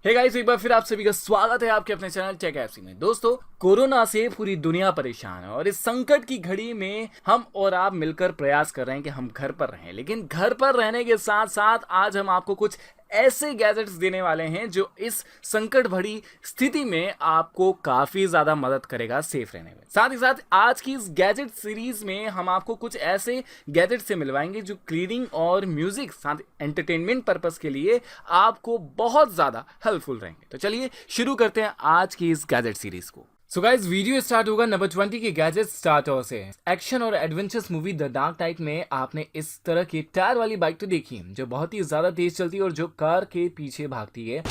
Hey guys, एक बार फिर आप सभी का स्वागत है आपके अपने चैनल टेक एफसी में। दोस्तों, कोरोना से पूरी दुनिया परेशान है और इस संकट की घड़ी में हम और आप मिलकर प्रयास कर रहे हैं कि हम घर पर रहें। लेकिन घर पर रहने के साथ साथ आज हम आपको कुछ ऐसे गैजेट्स देने वाले हैं जो इस संकट भरी स्थिति में आपको काफी ज्यादा मदद करेगा सेफ रहने में। साथ ही साथ आज की इस गैजेट सीरीज में हम आपको कुछ ऐसे गैजेट से मिलवाएंगे जो क्लीनिंग और म्यूजिक साथ एंटरटेनमेंट पर्पस के लिए आपको बहुत ज्यादा हेल्पफुल रहेंगे। तो चलिए शुरू करते हैं आज की इस गैजेट सीरीज को। सो गाइस, वीडियो स्टार्ट होगा नंबर 20 के गैजेट स्टार्टर से। एक्शन और adventurous movie the dark night में आपने इस तरह की टायर वाली बाइक तो देखी है जो बहुत ही ज्यादा तेज चलती है और जो कार के पीछे भागती है।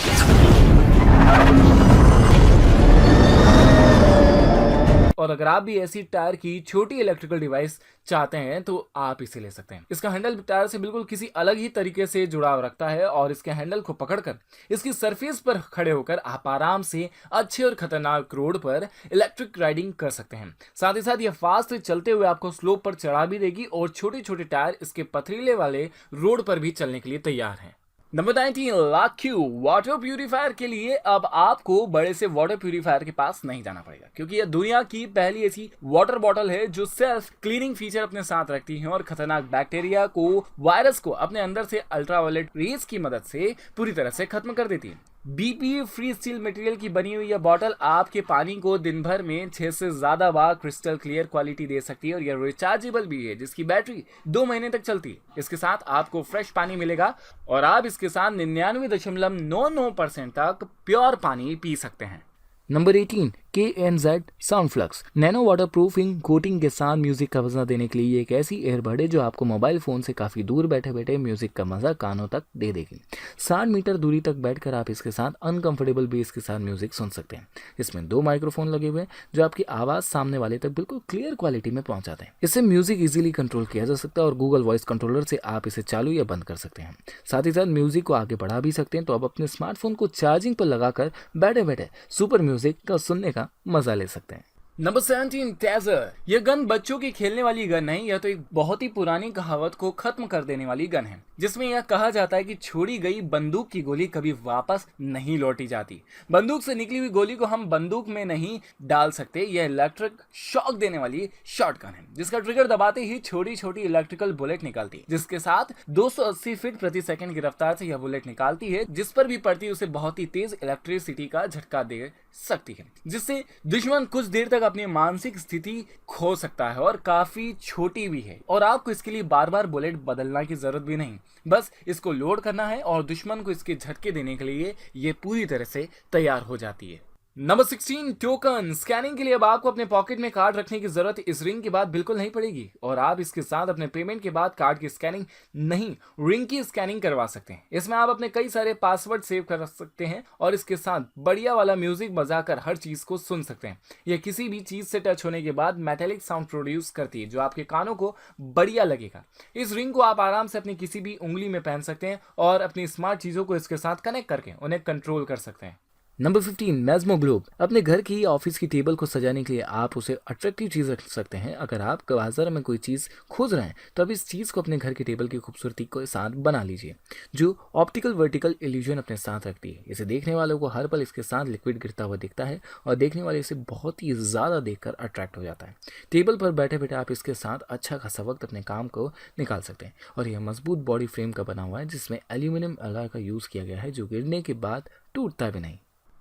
और अगर आप भी ऐसी टायर की छोटी इलेक्ट्रिकल डिवाइस चाहते हैं तो आप इसे ले सकते हैं। इसका हैंडल टायर से बिल्कुल किसी अलग ही तरीके से जुड़ाव रखता है और इसके हैंडल को पकड़कर इसकी सरफेस पर खड़े होकर आप आराम से अच्छे और खतरनाक रोड पर इलेक्ट्रिक राइडिंग कर सकते हैं। साथ ही साथ ये फास्ट चलते हुए आपको स्लोप पर चढ़ा भी देगी और छोटे छोटे टायर इसके पथरीले वाले रोड पर भी चलने के लिए तैयार हैं। नंबर 19, लाक्यू वाटर प्यूरिफायर के लिए अब आपको बड़े से वाटर प्यूरिफायर के पास नहीं जाना पड़ेगा, क्योंकि यह दुनिया की पहली ऐसी वाटर बॉटल है जो सेल्फ क्लीनिंग फीचर अपने साथ रखती है और खतरनाक बैक्टीरिया को, वायरस को अपने अंदर से अल्ट्रावायलेट रेज की मदद से पूरी तरह से खत्म कर देती है। बीपीए फ्री स्टील मटेरियल की बनी हुई यह बॉटल आपके पानी को दिन भर में 6 से ज्यादा बार क्रिस्टल क्लियर क्वालिटी दे सकती है और यह रिचार्जेबल भी है, जिसकी बैटरी 2 महीने तक चलती है। इसके साथ आपको फ्रेश पानी मिलेगा और आप इसके साथ 99.99% तक प्योर पानी पी सकते हैं। Number 18, KNZ sound flux nano water proofing coating के साथ म्यूजिक का मजा देने के लिए एक ऐसी एयरबड है जो आपको मोबाइल फोन से काफी दूर बैठे बैठे म्यूजिक का मजा कानों तक दे देगी। 60 मीटर दूरी तक बैठकर आप इसके साथ अनकंफर्टेबल बेस के साथ म्यूजिक सुन सकते हैं। इसमें 2 माइक्रोफोन लगे हुए हैं जो आपकी आवाज सामने वाले तक बिल्कुल क्लियर क्वालिटी में पहुंचाते हैं। इससे म्यूजिक इजीली कंट्रोल किया जा सकता है और गूगल वॉइस कंट्रोलर से आप इसे चालू या बंद कर सकते हैं। साथ ही साथ म्यूजिक को आगे बढ़ा भी सकते हैं, तो आप अपने स्मार्टफोन को चार्जिंग पर लगाकर बैठे बैठे सुपर म्यूजिक का सुनने का मजा ले सकते हैं। Number 17, taser. यह गन बच्चों की खेलने वाली गन नहीं, यह तो एक बहुत ही पुरानी कहावत को खत्म कर देने वाली गन है, जिसमें यह कहा जाता है कि छोड़ी गई बंदूक की गोली कभी वापस नहीं लौटी जाती। बंदूक से निकली हुई गोली को हम बंदूक में नहीं डाल सकते। यह इलेक्ट्रिक शॉक देने वाली शॉटगन है, जिसका ट्रिगर दबाते ही छोटी छोटी इलेक्ट्रिकल बुलेट निकलती है, जिसके साथ 280 फीट प्रति सेकंड की रफ्तार से यह बुलेट निकालती है। जिस पर भी पड़ती है उसे बहुत ही तेज इलेक्ट्रिसिटी का झटका दे सकती है, जिससे दुश्मन कुछ देर तक अपनी मानसिक स्थिति खो सकता है और काफी छोटी भी है। और आपको इसके लिए बार बार बुलेट बदलना की जरूरत भी नहीं, बस इसको लोड करना है और दुश्मन को इसके झटके देने के लिए ये पूरी तरह से तैयार हो जाती है। Number 16, token. स्कैनिंग के लिए अब आपको अपने पॉकेट में कार्ड रखने की जरूरत इस रिंग के बाद बिल्कुल नहीं पड़ेगी और आप इसके साथ अपने पेमेंट के बाद कार्ड की स्कैनिंग नहीं, रिंग की स्कैनिंग करवा सकते हैं। इसमें आप अपने कई सारे पासवर्ड सेव कर सकते हैं और इसके साथ बढ़िया वाला म्यूजिक बजाकर हर चीज को सुन सकते हैं। यह किसी भी चीज से टच होने के बाद मेटेलिक साउंड प्रोड्यूस करती है जो आपके कानों को बढ़िया लगेगा। इस रिंग को आप आराम से अपनी किसी भी उंगली में पहन सकते हैं और अपनी स्मार्ट चीजों को इसके साथ कनेक्ट करके उन्हें कंट्रोल कर सकते हैं। नंबर 15, मैज़मो ग्लोब। अपने घर की ऑफिस की टेबल को सजाने के लिए आप उसे अट्रैक्टिव चीज रख सकते हैं। अगर आप बाजार में कोई चीज खोज रहे हैं तो अब इस चीज को अपने घर की टेबल की खूबसूरती के साथ बना लीजिए, जो ऑप्टिकल वर्टिकल इल्यूजन अपने साथ रखती है। इसे देखने वालों को हर पल इसके साथ लिक्विड गिरता हुआ दिखता है और देखने वाले इसे बहुत ही ज्यादा देखकर अट्रैक्ट हो जाता है। टेबल पर बैठे बैठे आप इसके साथ अच्छा खासा वक्त अपने काम को निकाल सकते हैं और यह मजबूत बॉडी फ्रेम का बना हुआ है, जिसमें एल्यूमिनियम अलॉय का यूज किया गया है जो गिरने के बाद टूटता भी नहीं।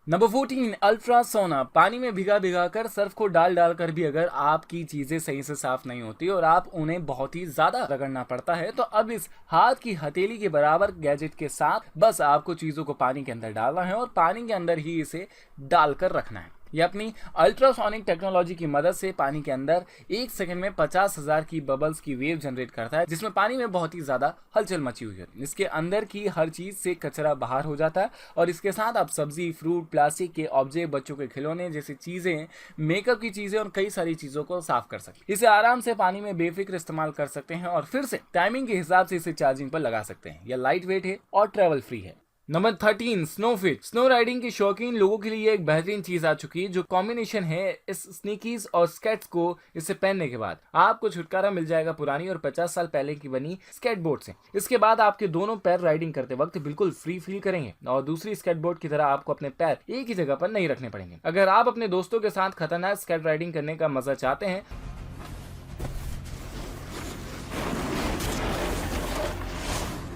नंबर 14, अल्ट्रा सोना। पानी में भिगा भिगा कर सर्फ को डाल डाल कर भी अगर आपकी चीजें सही से साफ नहीं होती और आप उन्हें बहुत ही ज्यादा रगड़ना पड़ता है, तो अब इस हाथ की हथेली के बराबर गैजेट के साथ बस आपको चीजों को पानी के अंदर डालना है और पानी के अंदर ही इसे डालकर रखना है। यह अपनी अल्ट्रासोनिक टेक्नोलॉजी की मदद से पानी के अंदर 1 सेकंड में 50,000 की बबल्स की वेव जनरेट करता है, जिसमें पानी में बहुत ही ज्यादा हलचल मची हुई है। इसके अंदर की हर चीज से कचरा बाहर हो जाता है और इसके साथ आप सब्जी, फ्रूट, प्लास्टिक के ऑब्जेक्ट, बच्चों के खिलौने जैसी चीजें, मेकअप की चीजें और कई सारी चीजों को साफ कर सकते हैं। इसे आराम से पानी में बेफिक्र इस्तेमाल कर सकते हैं और फिर से टाइमिंग के हिसाब से इसे चार्जिंग पर लगा सकते हैं। यह लाइट वेट है और ट्रेवल फ्री है। Number 13 snow fit. Snow riding के शौकीन लोगों के लिए एक बेहतरीन चीज आ चुकी है, जो कॉम्बिनेशन है इस स्नीकीज और स्केट्स को। इसे पहनने के बाद आपको छुटकारा मिल जाएगा पुरानी और 50 साल पहले की बनी स्केटबोर्ड से। इसके बाद आपके दोनों पैर राइडिंग करते वक्त बिल्कुल फ्री फील करेंगे और दूसरी स्केटबोर्ड की तरह आपको अपने पैर एक ही जगह पर नहीं रखने पड़ेंगे। अगर आप अपने दोस्तों के साथ खतरनाक स्केट राइडिंग करने का मजा चाहते हैं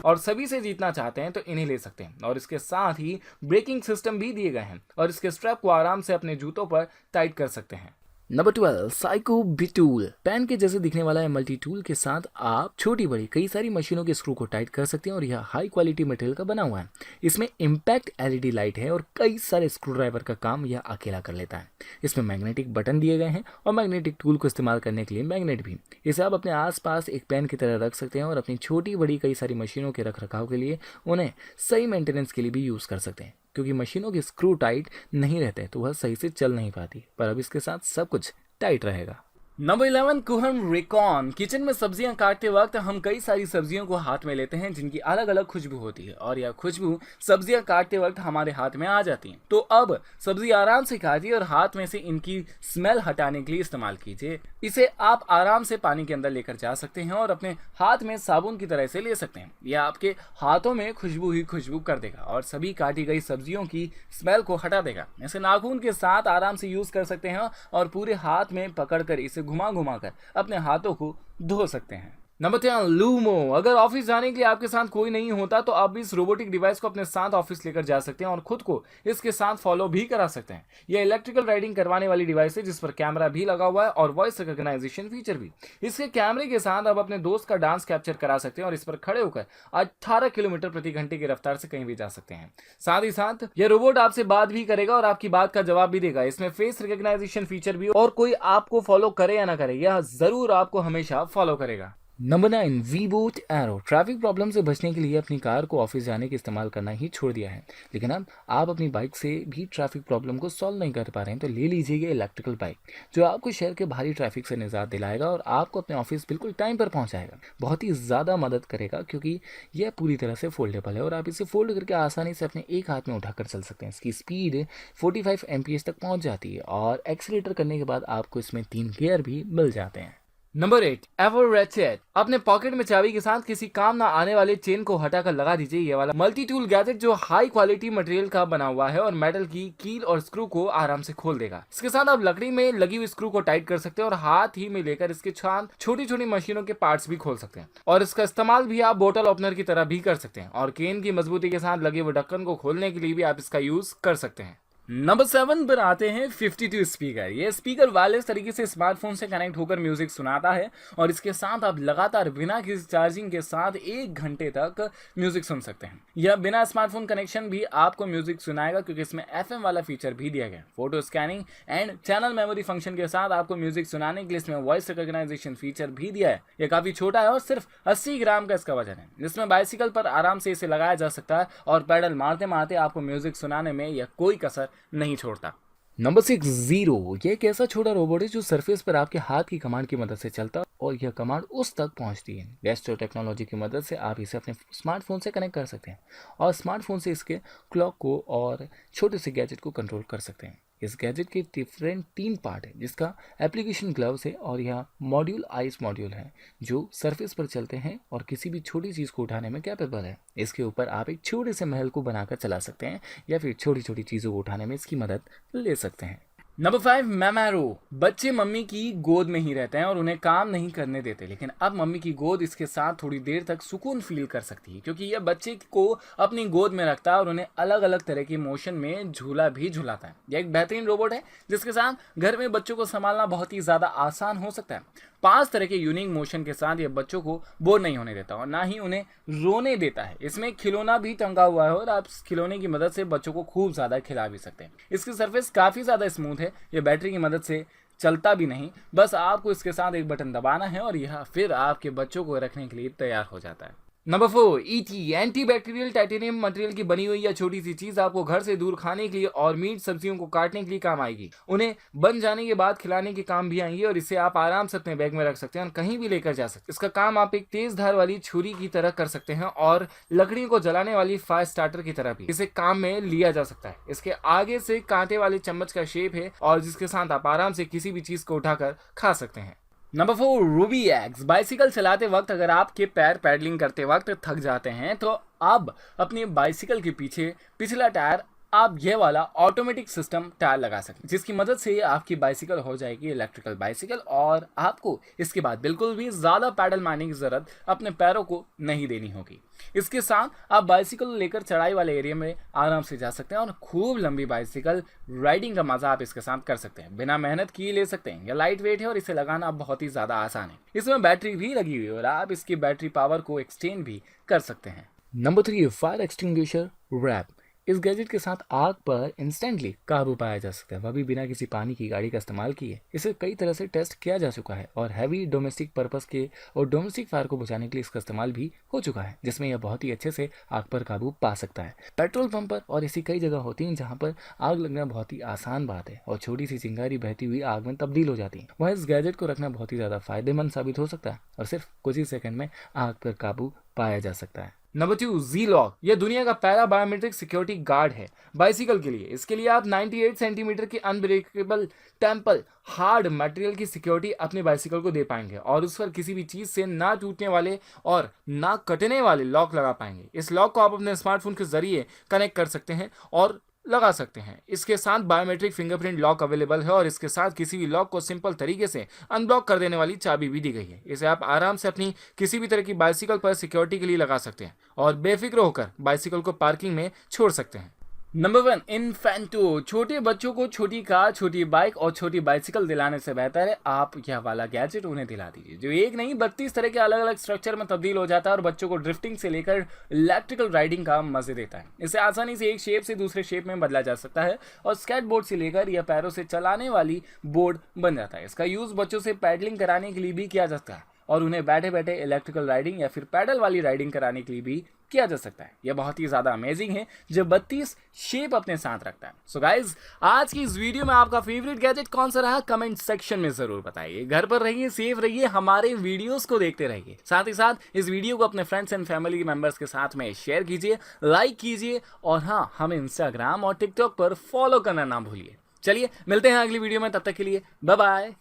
और सभी से जीतना चाहते हैं तो इन्हें ले सकते हैं। और इसके साथ ही ब्रेकिंग सिस्टम भी दिए गए हैं और इसके स्ट्रैप को आराम से अपने जूतों पर टाइट कर सकते हैं। Number 12 psycho बिटूल। पेन के जैसे दिखने वाला है मल्टी टूल के साथ आप छोटी बड़ी कई सारी मशीनों के स्क्रू को टाइट कर सकते हैं और यह हाई क्वालिटी मटेरियल का बना हुआ है। इसमें इम्पैक्ट एलईडी लाइट है और कई सारे स्क्रू ड्राइवर का काम यह अकेला कर लेता है। इसमें मैग्नेटिक बटन दिए गए हैं और मैग्नेटिक टूल को इस्तेमाल करने के लिए मैग्नेट भी। इसे आप अपने आसपास एक पेन की तरह रख सकते हैं और अपनी छोटी बड़ी कई सारी मशीनों के रख रखाव के लिए उन्हें सही मेंटेनेंस के लिए भी यूज़ कर सकते हैं, क्योंकि मशीनों के स्क्रू टाइट नहीं रहते तो वह सही से चल नहीं पाती, पर अब इसके साथ सब कुछ टाइट रहेगा। Number 11 कुहम recon. किचन में सब्जियां काटते वक्त हम कई सारी सब्जियों को हाथ में लेते हैं जिनकी अलग अलग खुशबू होती है और यह खुशबू सब्जियां काटते वक्त हमारे हाथ में आ जाती है। तो अब सब्जी आराम से काटिए और हाथ में से इनकी स्मेल हटाने के लिए इस्तेमाल कीजिए। इसे आप आराम से पानी के अंदर लेकर जा सकते हैं और अपने हाथ में साबुन की तरह से ले सकते हैं। यह आपके हाथों में खुशबू ही खुशबू कर देगा और सभी काटी गई सब्जियों की स्मेल को हटा देगा। इसे नाखून के साथ आराम से यूज कर सकते हैं और पूरे हाथ में पकड़कर इसे घुमा घुमा कर अपने हाथों को धो सकते हैं। Number 10 LUMO. अगर ऑफिस जाने के लिए आपके साथ कोई नहीं होता तो आप इस रोबोटिक डिवाइस को अपने साथ ऑफिस लेकर जा सकते हैं और खुद को इसके साथ फॉलो भी करा सकते हैं। यह इलेक्ट्रिकल राइडिंग करवाने वाली डिवाइस है जिस पर कैमरा भी लगा हुआ है और वॉइस रिकॉग्नाइजेशन फीचर भी। इसके कैमरे के साथ आप अपने दोस्त का डांस कैप्चर करा सकते हैं और इस पर खड़े होकर 18 किलोमीटर प्रति घंटे की रफ्तार से कहीं भी जा सकते हैं। साथ ही साथ यह रोबोट आपसे बात भी करेगा और आपकी बात का जवाब भी देगा। इसमें फेस रिकॉग्नाइजेशन फीचर भी और कोई आपको फॉलो करे या ना करे, यह जरूर आपको हमेशा फॉलो करेगा। नंबर 9 वीबोट एरो। ट्रैफिक प्रॉब्लम से बचने के लिए अपनी कार को ऑफिस जाने के इस्तेमाल करना ही छोड़ दिया है, लेकिन अब आप अपनी बाइक से भी ट्रैफिक प्रॉब्लम को सॉल्व नहीं कर पा रहे हैं तो ले लीजिएगा इलेक्ट्रिकल बाइक, जो आपको शहर के भारी ट्रैफिक से निजात दिलाएगा और आपको अपने ऑफिस बिल्कुल टाइम पर पहुंचाएगा। बहुत ही ज़्यादा मदद करेगा क्योंकि यह पूरी तरह से फोल्डेबल है और आप इसे फोल्ड करके आसानी से अपने एक हाथ में उठाकर चल सकते हैं। इसकी स्पीड 45 MPH तक पहुँच जाती है और एक्सीलेटर करने के बाद आपको इसमें 3 गियर भी मिल जाते हैं। Number 8 ever ratchet. अपने पॉकेट में चाबी के साथ किसी काम ना आने वाले चेन को हटाकर लगा दीजिए ये वाला मल्टी टूल गैजेट, जो हाई क्वालिटी मटेरियल का बना हुआ है और मेटल की कील और स्क्रू को आराम से खोल देगा। इसके साथ आप लकड़ी में लगी हुई स्क्रू को टाइट कर सकते हैं और हाथ ही में लेकर इसके साथ छोटी छोटी मशीनों के पार्ट्स भी खोल सकते हैं और इसका इस्तेमाल भी आप बोतल ओपनर की तरह भी कर सकते हैं और केन की मजबूती के साथ लगे हुए ढक्कन को खोलने के लिए भी आप इसका यूज कर सकते हैं। नंबर 7 पर आते हैं 52 स्पीकर। ये स्पीकर वायरलेस तरीके से स्मार्टफोन से कनेक्ट होकर म्यूजिक सुनाता है और इसके साथ आप लगातार बिना किसी चार्जिंग के साथ 1 घंटे तक म्यूजिक सुन सकते हैं। यह बिना स्मार्टफोन कनेक्शन भी आपको म्यूजिक सुनाएगा क्योंकि इसमें FM वाला फीचर भी दिया गया। Photo scanning and channel memory function के साथ आपको म्यूजिक सुनाने के लिए इसमें वॉइस रिकॉग्नाइजेशन फीचर भी दिया है। यह काफी छोटा है और सिर्फ 80 ग्राम का इसका वजन है। इसमें बाइसिकल पर आराम से इसे लगाया जा सकता है और पैडल मारते मारते आपको म्यूजिक सुनाने में यह कोई कसर नहीं छोड़ता। Number 6 zero. यह एक ऐसा छोटा रोबोट है जो सरफेस पर आपके हाथ की कमांड की मदद से चलता है और यह कमांड उस तक पहुंचती है। गेस्चर टेक्नोलॉजी की मदद से आप इसे अपने स्मार्टफोन से कनेक्ट कर सकते हैं और स्मार्टफोन से इसके क्लॉक को और छोटे से गैजेट को कंट्रोल कर सकते हैं। इस गैजेट के डिफरेंट 3 पार्ट है, जिसका एप्लीकेशन ग्लव्स है और यह मॉड्यूल आइस मॉड्यूल है जो सरफेस पर चलते हैं और किसी भी छोटी चीज़ को उठाने में कैपेबल है। इसके ऊपर आप एक छोटे से महल को बनाकर चला सकते हैं या फिर छोटी छोटी चीज़ों को उठाने में इसकी मदद ले सकते हैं। नंबर 5 मैमारो। बच्चे मम्मी की गोद में ही रहते हैं और उन्हें काम नहीं करने देते, लेकिन अब मम्मी की गोद इसके साथ थोड़ी देर तक सुकून फील कर सकती है क्योंकि यह बच्चे को अपनी गोद में रखता है और उन्हें अलग अलग तरह के मोशन में झूला भी झुलाता है। यह एक बेहतरीन रोबोट है जिसके साथ घर में बच्चों को संभालना बहुत ही ज़्यादा आसान हो सकता है। 5 तरह के यूनिक मोशन के साथ यह बच्चों को बोर नहीं होने देता और ना ही उन्हें रोने देता है। इसमें खिलौना भी टंगा हुआ है और आप खिलौने की मदद से बच्चों को खूब ज़्यादा खिला भी सकते हैं। इसकी सरफेस काफ़ी ज़्यादा स्मूथ है। यह बैटरी की मदद से चलता भी नहीं, बस आपको इसके साथ एक बटन दबाना है और यह फिर आपके बच्चों को रखने के लिए तैयार हो जाता है। Number 4, ET anti bacterial titanium material की बनी हुई यह छोटी सी चीज आपको घर से दूर खाने के लिए और मीट सब्जियों को काटने के लिए काम आएगी। उन्हें बन जाने के बाद खिलाने के काम भी आएंगी और इसे आप आराम से अपने बैग में रख सकते हैं और कहीं भी लेकर जा सकते हैं। इसका काम आप एक तेज धार वाली छुरी की तरह कर सकते हैं और लकड़ियों को जलाने वाली फायर स्टार्टर की तरह भी इसे काम में लिया जा सकता है। इसके आगे से कांटे वाले चम्मच का शेप है और जिसके साथ आप आराम से किसी भी चीज को उठाकर खा सकते हैं। Number 4, Ruby eggs. बाइसिकल चलाते वक्त अगर आपके पैर पैडलिंग करते वक्त थक जाते हैं तो अब अपनी बाइसिकल के पीछे पिछला टायर आप ये वाला ऑटोमेटिक सिस्टम टायर लगा सकते हैं, जिसकी मदद से आपकी बाइसिकल हो जाएगी इलेक्ट्रिकल बाइसिकल और आपको इसके बाद बिल्कुल भी ज़्यादा पैडल मारने की ज़रूरत अपने पैरों को नहीं देनी होगी। इसके साथ आप बाइसिकल लेकर चढ़ाई वाले एरिया में आराम से जा सकते हैं और खूब लंबी बाइसिकल राइडिंग का मजा आप इसके साथ कर सकते हैं। बिना मेहनत किए ले सकते हैं। यह लाइट वेट है और इसे लगाना बहुत ही ज़्यादा आसान है। इसमें बैटरी भी लगी हुई है और आप इसकी बैटरी पावर को एक्सटेंड भी कर सकते हैं। Number 3, fire extinguisher wrap. इस गैजेट के साथ आग पर इंस्टेंटली काबू पाया जा सकता है, वह भी बिना किसी पानी की गाड़ी का इस्तेमाल किए। इसे कई तरह से टेस्ट किया जा चुका है और हैवी डोमेस्टिक पर्पस के और डोमेस्टिक फायर को बुझाने के लिए इसका इस्तेमाल भी हो चुका है, जिसमें यह बहुत ही अच्छे से आग पर काबू पा सकता है। पेट्रोल पंप पर और ऐसी कई जगह होती हैं जहाँ पर आग लगना बहुत ही आसान बात है और छोटी सी चिंगारी बहती हुई आग में तब्दील हो जाती है। वह इस गैजेट को रखना बहुत ही ज़्यादा फायदेमंद साबित हो सकता है और सिर्फ कुछ ही सेकंड में आग पर काबू पाया जा सकता है। नंबर 2, जी लॉक। यह दुनिया का पहला बायोमेट्रिक सिक्योरिटी गार्ड है बाइसिकल के लिए। इसके लिए आप 98 सेंटीमीटर की अनब्रेकेबल टेम्पल हार्ड मटेरियल की सिक्योरिटी अपने बाइसिकल को दे पाएंगे और उस पर किसी भी चीज से ना टूटने वाले और ना कटने वाले लॉक लगा पाएंगे। इस लॉक को आप अपने स्मार्टफोन के जरिए कनेक्ट कर सकते हैं और लगा सकते हैं। इसके साथ बायोमेट्रिक फिंगरप्रिंट लॉक अवेलेबल है और इसके साथ किसी भी लॉक को सिंपल तरीके से अनब्लॉक कर देने वाली चाबी भी दी गई है। इसे आप आराम से अपनी किसी भी तरह की बाइसिकल पर सिक्योरिटी के लिए लगा सकते हैं और बेफिक्र होकर बाइसिकल को पार्किंग में छोड़ सकते हैं। नंबर 1, इन्फेंटो। छोटे बच्चों को छोटी कार, छोटी बाइक और छोटी बाइसिकल दिलाने से बेहतर है आप यह वाला गैजेट उन्हें दिला दीजिए, जो एक नहीं 32 तरह के अलग अलग स्ट्रक्चर में तब्दील हो जाता है और बच्चों को ड्रिफ्टिंग से लेकर इलेक्ट्रिकल राइडिंग का मजे देता है। इसे आसानी से एक शेप से दूसरे शेप में बदला जा सकता है और स्केट बोर्ड से लेकर यह पैरों से चलाने वाली बोर्ड बन जाता है। इसका यूज बच्चों से पैडलिंग कराने के लिए भी किया जा सकता है और उन्हें बैठे बैठे इलेक्ट्रिकल राइडिंग या फिर पैडल वाली राइडिंग कराने के लिए भी किया जा सकता है। यह बहुत ही ज्यादा अमेजिंग है जो 32 शेप अपने साथ रखता है। सो गाइज, आज की इस वीडियो में आपका फेवरेट गैजेट कौन सा रहा कमेंट सेक्शन में जरूर बताइए। घर पर रहिए, सेफ रहिए, हमारे वीडियोस को देखते रहिए। साथ ही साथ इस वीडियो को अपने फ्रेंड्स एंड फैमिली मेंबर्स के साथ में शेयर कीजिए, लाइक कीजिए और हाँ, हमें इंस्टाग्राम और टिकटॉक पर फॉलो करना ना भूलिए। चलिए मिलते हैं अगली वीडियो में, तब तक के लिए बाय बाय।